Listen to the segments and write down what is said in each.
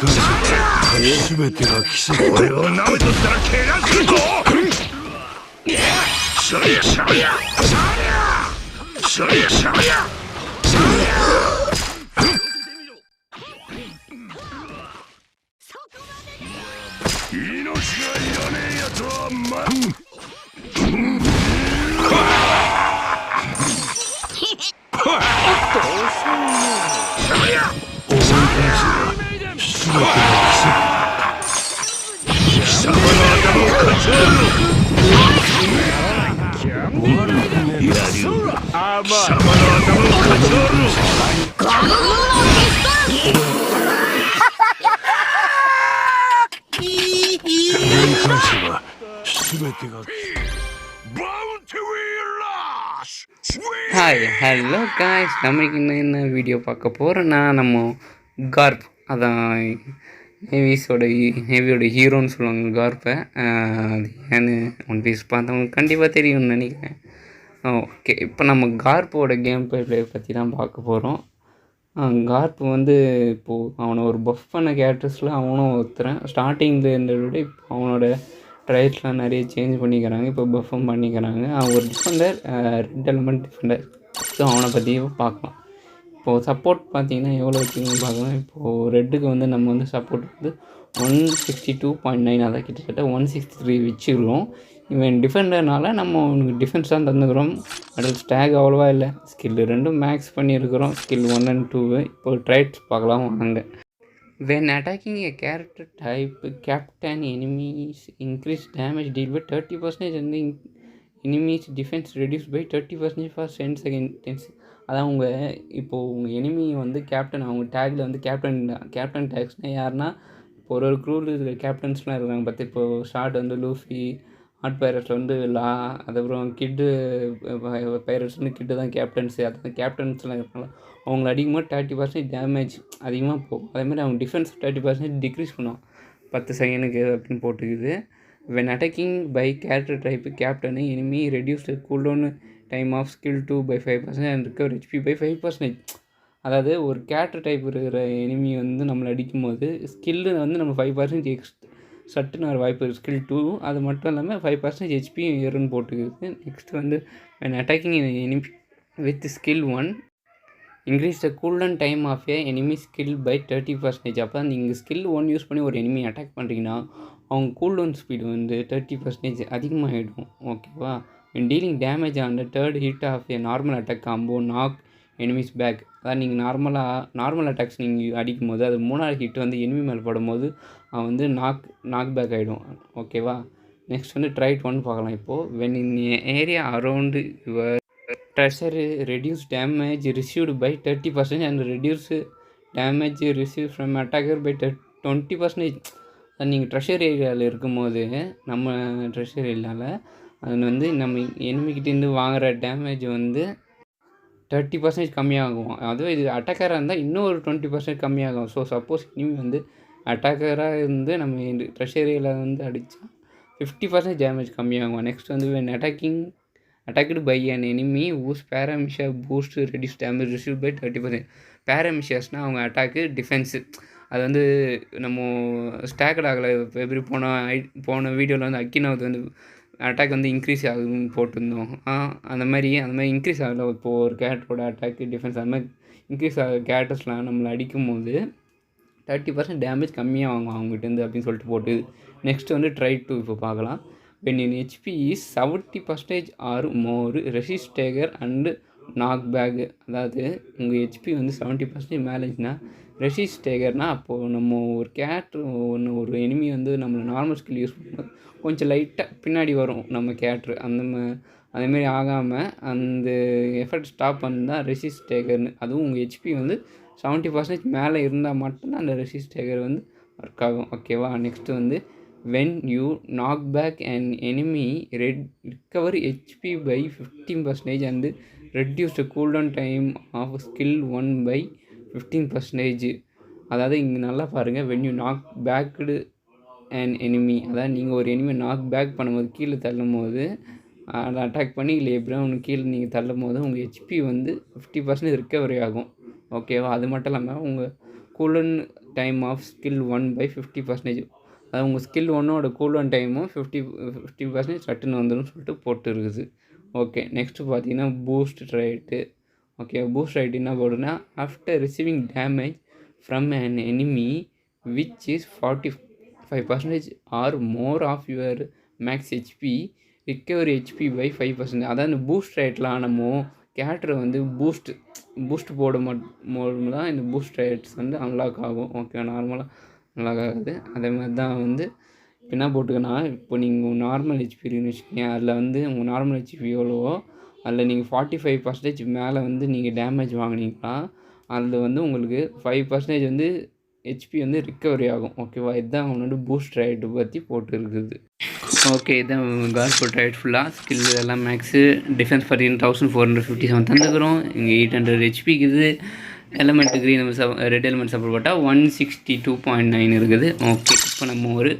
全てが奇跡。俺を舐めとったら怪我するぞ。そりゃそりゃそりゃそりゃ命がいらねえやつはஹாய் hello guys, நம்மளுக்கு என்ன video பார்க்க போகிறோன்னா நம்ம கார்ப், அதான் நேவியோட ஹீரோன்னு சொல்லுவாங்க கார்ப்பை. அது ஏன்னு ஒன் பீஸ் பார்த்தவங்க கண்டிப்பாக தெரியும்னு நினைக்கிறேன். ஓகே, இப்போ நம்ம கார்ப்போட கேம் பிளே பற்றி தான் பார்க்க போகிறோம். கார்ப் வந்து இப்போது அவனை ஒரு பஃப் பண்ண கேரக்டர்ஸில் அவனும் ஒருத்தரன். ஸ்டார்டிங்கில் இருந்ததை விட இப்போ அவனோட ட்ரைட்ஸ்லாம் நிறைய சேஞ்ச் பண்ணிக்கிறாங்க, இப்போ பஃபும் பண்ணிக்கிறாங்க. அவன் ஒரு Defender, red element Defender. So அவனை பற்றியும் பார்க்கலாம். இப்போது சப்போர்ட் பார்த்திங்கன்னா எவ்வளோ வச்சுக்கணும் பார்க்கலாம். இப்போது ரெட்டுக்கு வந்து நம்ம வந்து சப்போர்ட் வந்து 162.9, அதான் கிட்டத்தட்ட 163 வச்சுக்கிறோம். இவன் டிஃபெண்டர்னால நம்ம அவனுக்கு டிஃபென்ஸ் தான் தந்துக்கிறோம். அதில் ஸ்டாக் அவ்வளோவா இல்லை. ஸ்கில் 2 மேக்ஸ் பண்ணியிருக்கிறோம், ஸ்கில் 1 and 2. இப்போ ட்ரைட்ஸ் பார்க்கலாம் வாங்க. When attacking a character type, captain enemies increase damage deal by 30% and the enemies defense reduced by 30% for 10 seconds. அதான் இப்போது உங்கள் எனிமி வந்து கேப்டன், அவங்க டேக்கில் வந்து கேப்டன் டேக்ஸ்னால் யாருன்னா, இப்போ ஒரு க்ரூவில் இருக்கிற கேப்டன்ஸ்லாம் இருக்காங்க பார்த்து. இப்போது ஷார்ட் வந்து லூஃபி, ஹாட் பைரட்ஸில் வந்து லா, அதுக்கப்புறம் கிட்டு பைரட்ஸ் வந்து கிட்டு தான் கேப்டன்ஸு. அதான் கேப்டன்ஸ்லாம் இருக்காங்க. அவங்கள அடிக்கும்போது 30% டேமேஜ் அதிகமாக போகும். அதேமாதிரி அவங்க டிஃபென்ஸ் 30% டிக்ரீஸ் பண்ணுவான் 10 செகண்டுக்கு அப்படின்னு போட்டுக்குது. When attacking by character type captain enemy reduced cooldown time of skill 2 by 5% and recover HP by 5%. அதாவது ஒரு கேரக்டர் டைப் இருக்கிற எனிமி வந்து நம்மளை அடிக்கும்போது ஸ்கில்லு வந்து நம்ம 5% சட்டுன்னு வர வாய்ப்பு இருக்குது. ஸ்கில் 2 அது மட்டும் இல்லாமல் 5% HP ஏறுன்னு போட்டுக்குது. நெக்ஸ்ட் வந்து when attacking enemy with skill 1 increase the cooldown time of a enemy skill by 30%. அப்போ நீங்கள் ஸ்கில் 1 யூஸ் பண்ணி ஒரு எனிமி அட்டாக் பண்ணுறீங்கன்னா அவங்க கூல்டவுன் ஸ்பீடு வந்து 30% அதிகமாகிடும். ஓகேவா? Dealing damage on the third hit of a normal attack combo knock enemies back. அதாவது நீங்கள் நார்மல் அட்டாக்ஸ் நீங்கள் அடிக்கும் போது அது 3வது ஹிட் வந்து எனிமி மேலே படும்போது அவன் வந்து நாக் பேக் ஆகிடும். ஓகேவா? நெக்ஸ்ட் வந்து ட்ரைட் 1 பார்க்கலாம். இப்போது when in area around your treasure reduce damage received by 30% and reduce damage receive from attacker by 20%. நீங்கள் ட்ரெஷர் ஏரியாவில் இருக்கும்போது, நம்ம ட்ரெஷர் ஏரியாவில் அது வந்து நம்ம எனிமிக்கிட்டேருந்து வாங்குகிற டேமேஜ் வந்து 30% கம்மியாகும். அதுவும் இது அட்டாக்கராக இருந்தால் இன்னும் ஒரு 20% கம்மியாகும். ஸோ சப்போஸ் எனிமி வந்து அட்டாக்கராக இருந்து நம்ம ட்ரெஷர் ஏரியாவில் வந்து அடித்தா 50% டேமேஜ் கம்மியாகும். நெக்ஸ்ட் வந்து when attacked by an enemy use பேராமிஷா boost reduce damage receive by 30%. பேராமிஷாஸ்னால் அவங்க அட்டாக்கு டிஃபென்ஸு. அது வந்து நம்ம ஸ்டாக்கட் ஆகலை. எப்படி போன வீடியோவில் வந்து அக்கினாவது வந்து அட்டாக் வந்து இன்க்ரீஸ் ஆகுதுன்னு போட்டிருந்தோம். அந்த மாதிரி இன்க்ரீஸ் ஆகலை. இப்போது ஒரு கேரக்டரோட அட்டாக்கு டிஃபென்ஸ் அந்த மாதிரி இன்க்ரீஸ் ஆகிற கேரக்டர்ஸ்லாம் நம்மளை அடிக்கும் போது 30% டேமேஜ் கம்மியாக வாங்குவோம் அவங்ககிட்டேருந்து அப்படின்னு சொல்லிட்டு போட்டு. நெக்ஸ்ட் வந்து ட்ரை 2 இப்போ பார்க்கலாம். when in HP is 70% or more resist stagger and knock back. அதாவது உங்கள் ஹெச்பி வந்து 70% மேலேஜ்னா ரெசிஸ்ட் ஸ்டேகர்னால் அப்போது நம்ம ஒரு ஒரு எனிமி வந்து நம்மளை நார்மல் ஸ்கில் யூஸ் பண்ணும்போது கொஞ்சம் லைட்டாக பின்னாடி வரும் நம்ம கேரக்டர். அதேமாரி ஆகாமல் அந்த எஃபர்ட் ஸ்டாப் பண்ணால் ரெசிஸ்ட் ஸ்டேகர்னு. அதுவும் உங்கள் ஹெச்பி வந்து 70% மேலே இருந்தால் மட்டும்தான் அந்த ரெசிஸ்ட் ஸ்டேகர் வந்து ஒர்க் ஆகும். ஓகேவா? நெக்ஸ்ட்டு வந்து when you knock back an enemy recover HP by 15% and reduce the cooldown time of skill 1 by 15%. அதாவது இங்கே நல்லா பாருங்கள், when you knock backed an enemy, அதாவது நீங்கள் ஒரு எனிமி நாக் பேக் பண்ணும்போது கீழே தள்ளும் போது அதை அட்டாக் பண்ணி இல்லை எப்படியா ஒன்று கீழே நீங்கள் தள்ளும் போது உங்கள் ஹெச்பி வந்து 50% ரிக்கவரி ஆகும். ஓகேவா? அது மட்டும் இல்லாமல் உங்கள் கூல்டன் டைம் ஆஃப் ஸ்கில் 1/50%. அது உங்கள் ஸ்கில் 1ஓட கூல்டவுன் டைமும் 50% சட்டுன்னு வந்துடும் சொல்லிட்டு போட்டு இருக்குது. ஓகே, நெக்ஸ்ட்டு பார்த்தீங்கன்னா boost right. Okay, boost right என்ன போடுன்னா, after receiving damage from an enemy which is 45% or more of your max HP recovery HP by 5%. அதாவது பூஸ்ட் ரைட்லாம் நம்ம கேரக்டரை வந்து பூஸ்ட் போடும் தான் இந்த பூஸ்ட் ரைட்ஸ் வந்து அன்லாக் ஆகும். ஓகே, நார்மலாக அன்லாக் ஆகுது. அதே மாதிரி தான் வந்து என்ன போட்டுக்கன்னா, இப்போ நீங்கள் நார்மல் ஹெச்பி இருக்குன்னு வச்சுக்கோங்க, அதில் வந்து உங்கள் நார்மல் ஹெச்பி எவ்வளவோ அதில் நீங்கள் 45% மேலே வந்து நீங்கள் டேமேஜ் வாங்கினீங்கன்னா அதில் வந்து உங்களுக்கு 5% வந்து ஹெச்பி வந்து ரிக்கவரி ஆகும். ஓகேவா, இதுதான் அவனோட பூஸ்ட் ரைட்டு பற்றி போட்டு இருக்குது. ஓகே, இதுதான் கார்போட் ரைட் ஃபுல்லாக ஸ்கில் எல்லாம் மேக்ஸு. டிஃபென்ஸ் பார்த்தீங்கன்னா 1457 தந்துக்கிறோம். இங்கே 800 ஹெச்பிக்கு இது. Element green red element support போட்டால் 162.9 இருக்குது. ஓகே, இப்போ நம்ம ஒரு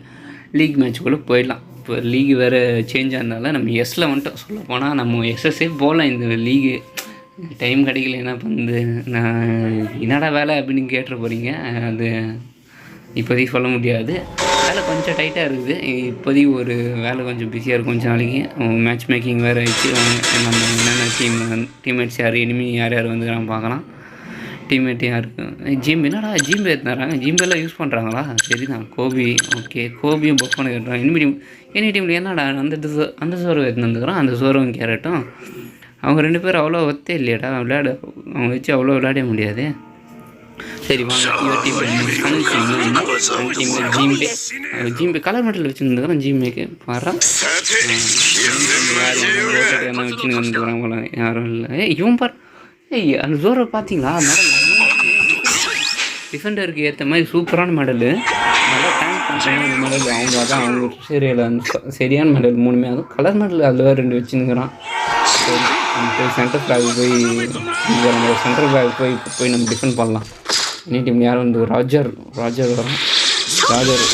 லீக் மேட்ச்சுக்குள்ளே போயிடலாம். இப்போ லீக் வேறு சேஞ்ச் ஆனதால நம்ம எஸ்ஸில் வந்துட்டோம். சொல்ல போனால் நம்ம எஸ்எஸ்ஸே போகலாம். இந்த லீகு டைம் கிடைக்கல, என்ன பண்ணுது, நான் என்னடா வேலை அப்படின்னு கேட்டுற போகிறீங்க. அது இப்போதைக்கு சொல்ல முடியாது. வேலை கொஞ்சம் டைட்டாக இருக்குது இப்போதைக்கு. ஒரு வேலை கொஞ்சம் பிஸியாக இருக்கும் கொஞ்சம் நாளைக்கு. மேட்ச் மேக்கிங் வேறு ஆகிடுச்சு. நம்ம என்னென்ன டீம்மேட்ஸ் யார், எனிமி யார் வந்துக்கிறாங்க பார்க்கலாம். டீம்மேட் யாருக்கு ஜிம் என்னடா ஜிம்பே எடுத்துறாங்க, ஜிம்பெல்லாம் யூஸ் பண்ணுறாங்களா? சரி தான், கோபி. ஓகே, கோபியும் பஃப் பண்ண கேட்டுறாங்க. எனி டீமில் என்னடா அந்த சோர்வை எடுத்து வந்துக்கிறான், அந்த சோர்வும் கேரட்டும். அவங்க 2 பேரும் அவ்வளோ ஒத்தே இல்லையாடா, அவங்க வச்சு அவ்வளோ விளையாட முடியாது. சரி வாங்க, இவர் டீமில் ஜிம்பே கலர் மெட்டல் வச்சுருந்துக்கிறோம். ஜிம்பேக்கு வர என்ன வச்சுன்னு வந்துக்கிறாங்க போல, யாரும் இல்லை. இவன் பார், அந்த ஜோரை பார்த்தீங்களா? மெடல் டிஃபெண்டருக்கு ஏற்ற மாதிரி சூப்பரான மெடலு. நல்லா டேங்க் பண்ணுறாங்க மெடல். அவங்க அதான் அவங்க சரியில் சரியான மெடல் 3மே. அதுவும் கலர் மெடல் அதில் வேறு 2 வச்சுன்னுக்கிறான். போய் சென்டர் ஃப்ளாக் போய் சென்ட்ரல் ஃப்ளாக் போய் நம்ம டிஃபெண்ட் பண்ணலாம். இன்னி டீம் யாரும் வந்து ராஜர் வரும். ராஜர்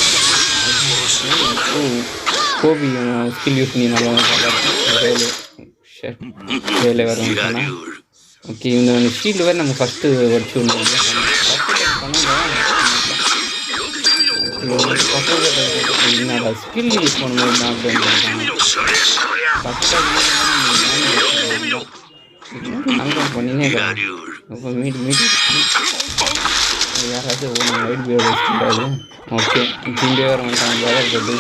கோபி ஸ்கில் யூஸ் பண்ணி நல்லா வேலை வரணும். ஓகே, இந்த ஷீல்டு வேறு நம்ம ஃபஸ்ட்டு வச்சு என்னடா ஸ்கில் யூஸ் பண்ணும்போது தான் பண்ணினே இப்போ மீட் யாராவது ஒயிட் பியர்டு வச்சுட்டாரு. ஓகே, ஜிம்பே வேறு வந்துட்டாங்க பேக்கப் போட்டு.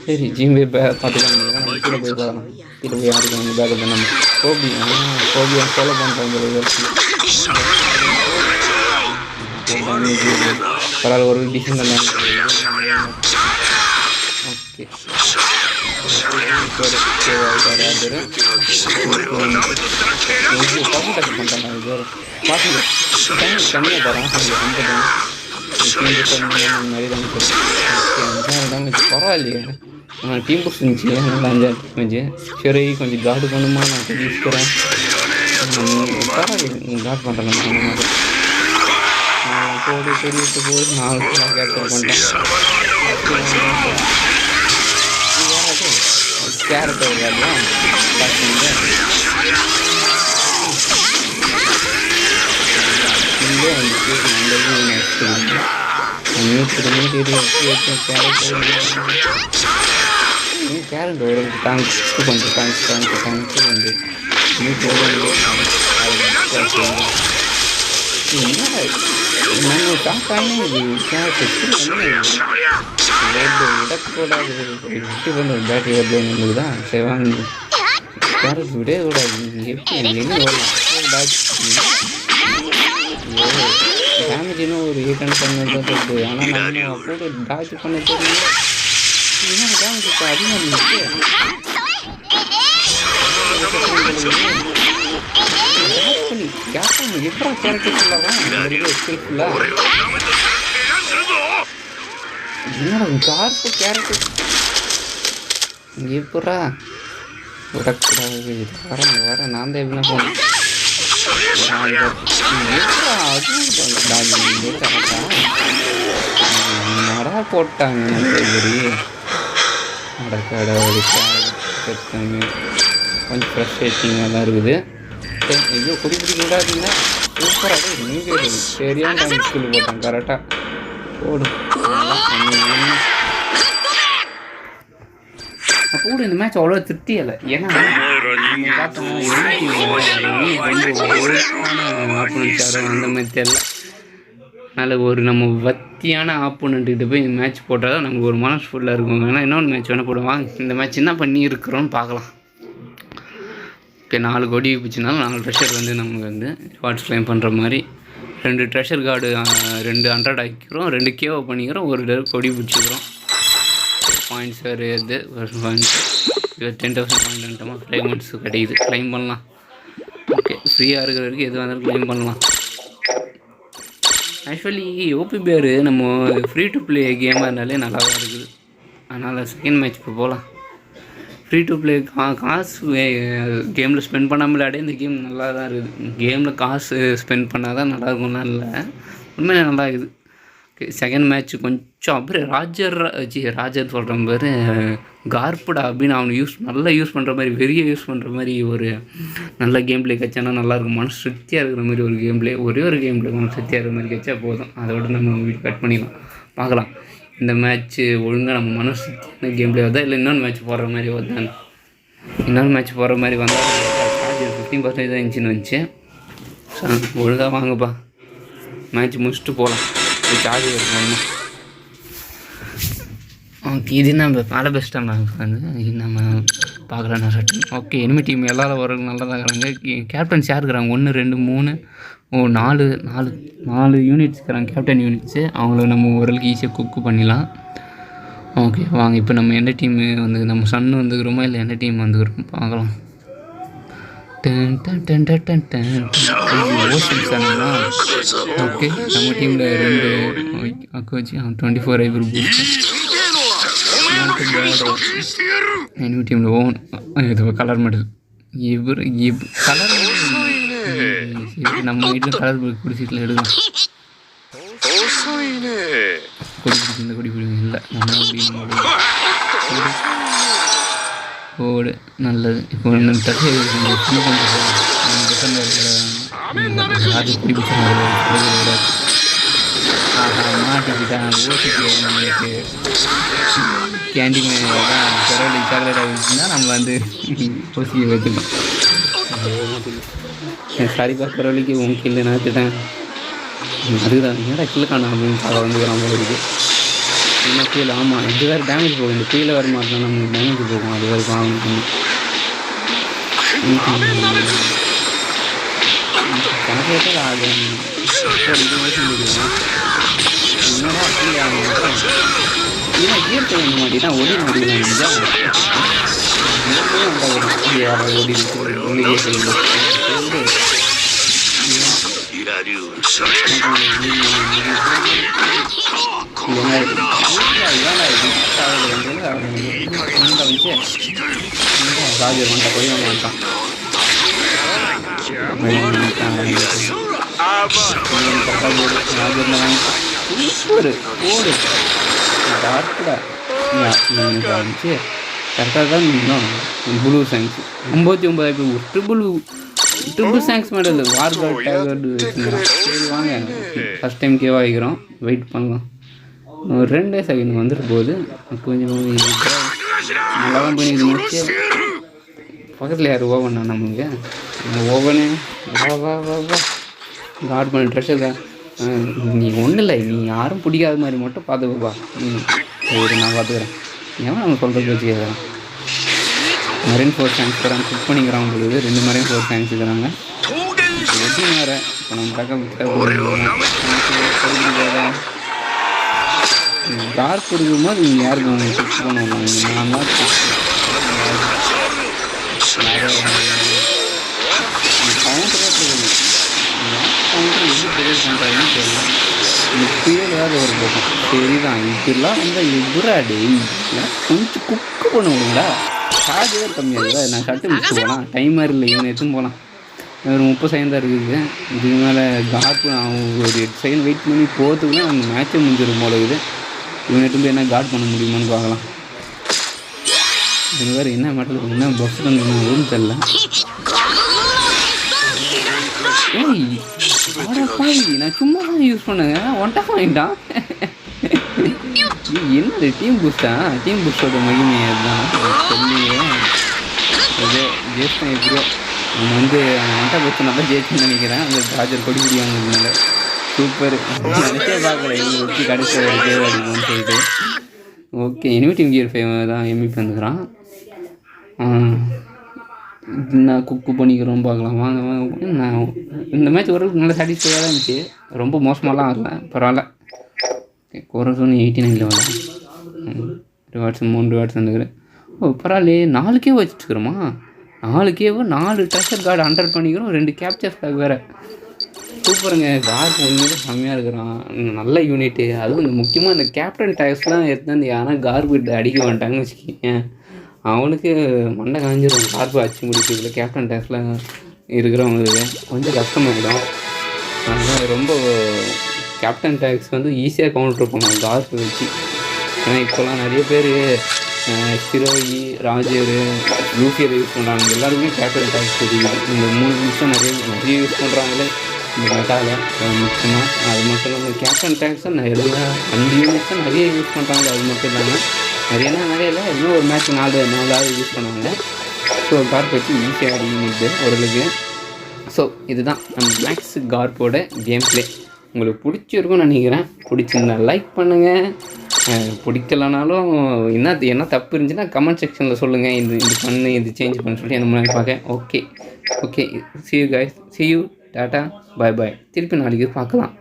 சரி, ஜிம்பே பார்த்துக்கலாம். நம்ம கீழே போய் பார்க்கலாம். கீழே போய் யாருக்கு வந்து பேக்கப் பண்ணாமல் கோபியை ஃபாலோ பண்ணுறாங்க. பரவாயில்ல, ஒரு டிசைன் பண்ணாங்க. ஓகே, கம்மியாக தரான். பரவாயில்லையே, டீம் புஷ் இருந்துச்சு. நல்லா 5 மேட்ச்சு. சரி, கொஞ்சம் கார்டு பண்ணுமா, நான் தெரிவிக்கிறேன். பரவாயில்ல, கார்டு பண்ணுறேன். போடு தெரிவித்து போது 4 கேப்சர் பண்ணிட்டேன். கேரட் விளையாடலாம். கேரட் ஒரு தேங்க்ஸ் கொஞ்சம் தேங்க்ஸ் வந்து நம்ம ஷாக்காக விடக்கூடாது. விட்டு வந்து பேட்டரி வருது தான். சரி வாங்க, கேரட் விடவே கூடாது. எப்படி என்ன டேமேஜ் இன்னும் ஒரு 800 இருக்குது. ஆனால் நம்ம அப்போ டாச் பண்ண தெரியும். என்ன டேமேஜ் இப்போ அதிகமாக இருந்துச்சு. எப்படா கேரக்டர் ஃபுல்லாக என்னடா கார்ப்பு கேரக்டர் எப்படா விடக்கூடாது. வர நான் தான் எப்படின்னா போனேன். நடா போட்டாங்க. கொஞ்சம் ஃப்ரெஷ்ஷேட்டிங்காக தான் இருக்குது. ஐயோ, குடி பிடிக்க விடாதீங்கன்னா சூப்பராக நீங்கள் சரியான டைம் ஸ்கில் போட்டாங்க கரெக்டாக. போடு அப்போ கூட இந்த மேட்ச் அவ்வளோ திருப்தி இல்லை. ஏன்னா பார்த்தோம்னா அந்த மாதிரி தெரியல. அதனால் ஒரு நம்ம வத்தியான ஆப்போனண்ட்டுக்கிட்ட போய் இந்த மேட்ச் போட்டால் தான் நமக்கு ஒரு மனசு ஃபுல்லாக இருக்கும். ஏன்னா இன்னொன்று மேட்ச் வேணால் போடுவாங்க. இந்த மேட்ச் என்ன பண்ணி இருக்கிறோன்னு பார்க்கலாம். ஓகே 4 கொடி பிடிச்சினாலும் 4 ட்ரெஷர் வந்து நமக்கு வந்து ரிவார்ட்ஸ் கிளைம் பண்ணுற மாதிரி 2 ட்ரெஷர் கார்டு 2 100 ஆக்கிக்கிறோம், 2 கேவை பண்ணிக்கிறோம், ஒரு கொடி பிடிச்சிக்கிறோம். பாயிண்ட்ஸ் வேறு எது பாயிண்ட்ஸ் 10,000 பாயிண்ட் வந்துட்டோமா டைமண்ட்ஸ் கிடைக்குது. கிளைம் பண்ணலாம். ஓகே ஃப்ரீயாக இருக்கிற வரைக்கும் எதுவாக இருந்தாலும் கிளைம் பண்ணலாம். ஆக்சுவலி ஓபிபிஆர் நம்ம ஃப்ரீ டு ப்ளே கேமாக இருந்தாலே நல்லா தான் இருக்குது. அதனால் செகண்ட் மேட்ச் இப்போ போகலாம். ஃப்ரீ டு ப்ளே காசு கேமில் ஸ்பெண்ட் பண்ணாமல் விளையாடே இந்த கேம் நல்லா தான் இருக்குது. கேமில் காசு ஸ்பெண்ட் பண்ணால் தான் நல்லாயிருக்கும்னா இல்லை, உண்மையிலே நல்லா இருக்குது. ஓகே செகண்ட் மேட்ச் கொஞ்சம் அப்புறம் ராஜர் சொல்கிற மாதிரி கார்படா அப்படின்னு அவனை நல்லா யூஸ் பண்ணுற மாதிரி வெறியை யூஸ் பண்ணுற மாதிரி ஒரு நல்ல கேம் பிளே கச்சானா நல்லாயிருக்கும். மனசு திருப்தியாக இருக்கிற மாதிரி ஒரு கேம் பிளே, ஒரே ஒரு கேம் பிளே மனசு திருப்தியாக இருக்கிற மாதிரி கச்சா போதும். அதோட நம்ம வீட்டு கட் பண்ணிடலாம். பார்க்கலாம் இந்த மேட்ச்சு ஒழுங்காக நம்ம மனசு திருப்தியான கேம் பிளே வருதா இல்லை இன்னொன்று மேட்ச் போடுற மாதிரி வருதான். இன்னொன்று மேட்ச் போடுற மாதிரி வந்தால் 15% தான் இருந்துச்சுன்னு வந்துச்சு. ஒழுங்காக வாங்கப்பா மேட்ச் முடிச்சுட்டு போகலாம். சார்ஜ் இருக்கணும். ஓகே இது நம்ம பல பெஸ்ட்டாக வந்து நம்ம பார்க்கலாம் சட்டு. ஓகே எனிமி டீம் எல்லாரும் வரவங்க நல்லா தான் இருக்கிறாங்க. கேப்டன்ஸ் யார் இருக்கிறாங்க 1 2 3 4 யூனிட்ஸ் இருக்கிறாங்க கேப்டன் யூனிட்ஸு. அவங்கள நம்ம ஓரளவுக்கு ஈஸியாக குக்கு பண்ணிடலாம். ஓகே வாங்க இப்போ நம்ம எந்த டீம் வந்து நம்ம சன்னு வந்துக்கிறோமா இல்லை எந்த டீம் வந்துக்கிறோம் பார்க்கலாம். ஓகே நம்ம டீமில் 2 அக்கோச்சு 24 ஐபர் எனிமி டீமில் ஓன் இது கலர் மெடல் கலர் நம்ம வீட்டில் கலர் குடி சீட்டில் எடுக்கலாம். கொடி பிடிச்சி இந்த கொடி பிடிக்கும் இல்லை நம்ம ஓடு நல்லது. இப்போ அது பிடிச்ச மாட்டிக்கிட்டான் நம்மளுக்கு கேண்டீன் பரவாயில்ல சாக்லேட் ஆகிடுச்சுன்னா நம்ம வந்து ஓசியை வச்சுக்கலாம். சரிப்பா பரவாயில்லைக்கு உன் கீழே நினச்சிட்டேன் அதுதான் என்னடா கீழே காணும் அப்படின்னு பார்க்க வந்துக்கிறான் போகிறதுக்கு என்ன கீழே. ஆமாம் இது வேறு டேமேஜ் போகும். இந்த கீழே வர மாட்டோம்னா நமக்கு டேமேஜ் போகும். அது வேறு வாங்கணும். கணக்கு ஆகும் என்னடா கீழே ஆகும் ஏன்னா இயற்கை வேணும் மாட்டிதான் ஒடி மாட்டிக்கலாம். ஓடி ராஜர் வந்துட்டா போய் மாட்டான். சூப்பர் ஓடு டார்க்கடா இருந்துச்சு கரெக்டாக தான் இன்னும் blue science 59 triple songs medal war card டேகர்டு வச்சுருக்கிறோம். சரி வாங்க ஃபஸ்ட் டைம் கேவா ஆகிக்கிறோம். வெயிட் பண்ணலாம். ஒரு 2 செகண்ட் வந்துட்டு போகுது. கொஞ்சம் நல்லா தான் பண்ணிட்டு முடிச்சு பக்கத்தில் யார் ஓவனா நம்மளுக்கு ஓவனு வா கார்டு பண்ண ட்ரெஸ்ஸு தான். நீ ஒன்றும் இல்லை நீ யாரும் பிடிக்காத மாதிரி மட்டும் பார்த்துக்கப்பா. சரி நான் பார்த்துக்கிறேன். ஏன் நம்ம சொல்கிறது வச்சு கேட்குறேன். மரைன் ஃபோர்ஸ் டேங்க்ஸ் தராங்க குக் பண்ணிக்கிறாங்க பொழுது 2 மரைன் ஃபோர்ஸ் டேங்க்ஸ் இருக்கிறாங்க. எப்படி வேறு இப்போ நம்ம டார்க் கொடுக்கும்போது நீங்கள் யாருக்கு அவங்க குக் பண்ணுவாங்க. நான் தான் கவுண்டராக இருக்குது. கவுண்டர் எப்படி ப்ரொவைட் பண்ணுறாங்கன்னு தெரியல. எனக்கு புயலாவது ஒரு போகும் சரிதான். இப்படிலாம் வந்து எதுராடே கொஞ்சம் குக்கு பண்ணுவோங்களா. சார்ஜே கம்மியாகுதா. நான் சட்டு முடிச்சு போகலாம். டைமர் இல்லை இவனை எடுத்துன்னு போகலாம். ஒரு 30 செகண்ட் தான் இருக்குது. இதுக்கு மேலே கார்டு நான் ஒரு 8 செகண்ட் வெயிட் பண்ணி போகிறதுக்குன்னா அந்த மேட்சே முடிஞ்சிடும் போல இருக்குது. இவனை எடுத்து போய் என்ன கார்டு பண்ண முடியுமான்னு பார்க்கலாம். இது வேறு என்ன மேட்டர் என்ன பஸ் ரூம் தெரில. ஏய் பாவி நான் சும்மா தான் யூஸ் பண்ணுங்க ஒன்ட்டா வாங்கிட்டான். என்னது டீம் பூஸ்டா? டீம் பூஸ்டோட மகிமை அதுதான் சொல்லியே. ஏதோ ஜெயிச்சிட்டேன் எப்படியோ. நம்ம வந்து மண்டை பற்றி நல்லா ஜெயிச்சுன்னு நினைக்கிறேன். அந்த ராஜர் கொடி பிடி வாங்கினால சூப்பர். நினச்சே பார்க்கல இவங்க வச்சு கடைசி தேவை அடிக்கணும்னு சொல்லிட்டு. ஓகே, எனிமி டீம் கியர் 5 தான் எம்இபி வந்துக்கிறான். நான் குக்கு பண்ணிக்கிறோம் பார்க்கலாம். வாங்க வாங்க. நான் இந்த மேட்ச் ஓரளவுக்கு நல்லா சாட்டிஸ்ஃபையாக தான் இருந்துச்சு. ரொம்ப மோசமாலாம் ஆகல, பரவாயில்ல. குறைச்சோன்னு 89 லெவலா ரிவார்ட்ஸ் 3 ரிவார்ட்ஸ் வந்துக்கிறேன். ஓ பரவாயில்லையே, 4K வச்சுட்டுருக்குறோமா? 4K 4 ட்ரெஷர் கார்டு 100 பண்ணிக்கிறோம், 2 கேப்சர் ஃப்ளாக் வேறு. சூப்பருங்க. கார்டு உண்மையிலே செம்மையாக இருக்கிறான். நல்ல யூனிட்டு. அதுவும் இந்த முக்கியமாக இந்த கேப்டன் டேக்ஸ்லாம் எடுத்து யாரா கார்பு அடிக்க வேண்டாங்கன்னு வச்சுக்கிங்க, அவனுக்கு மண்டை காஞ்சிடும். கார்பு அடிச்சு முடிக்கிறதுல கேப்டன் டேக்ஸில் இருக்கிறவங்களுக்கு கொஞ்சம் கஷ்டமாகிடும். அதனால் ரொம்ப கேப்டன் டேக்ஸ் வந்து ஈஸியாக கவுண்டர் பண்ணுவாங்க கார்பு வச்சு. ஏன்னா இப்போல்லாம் நிறைய பேர் ஹிரோயி, ராஜர், லூஃபியரை யூஸ் பண்ணுறாங்க. எல்லாருமே கேப்டன் டேக்ஸ் தெரியும். இந்த 3 நிமிஷம் நிறைய யூஸ் பண்ணுறாங்களே இந்த மெட்டாவில் முக்கியமாக. அது மட்டும் இல்லாமல் கேப்டன் டேக்ஸை எல்லா 5 யூனிட்ஸும் நிறைய யூஸ் பண்ணுறாங்க. அது மட்டும் இல்லாமல் நிறைய இல்லை, இன்னும் ஒரு மேட்ச் 4 யூஸ் பண்ணுவாங்க. ஸோ கார்ப் வச்சு ஈஸியாக அடிக்கிறது ஓரளவுக்கு. ஸோ இதுதான் நம்ம மேக்ஸ் கார்ப்போட கேம் ப்ளே. உங்களுக்கு பிடிச்சிருக்கும்னு நினைக்கிறேன். பிடிச்சிருந்தா லைக் பண்ணுங்கள். பிடிக்கலனாலும் என்ன தப்பு இருந்துச்சுன்னா கமெண்ட் செக்ஷனில் சொல்லுங்கள். இது பண்ணு, இது சேஞ்ச் பண்ணு சொல்லி அந்த மாதிரி பார்க்க. Okay, see you guys, see you, tata, bye. திருப்பி நாளைக்கு பார்க்கலாம்.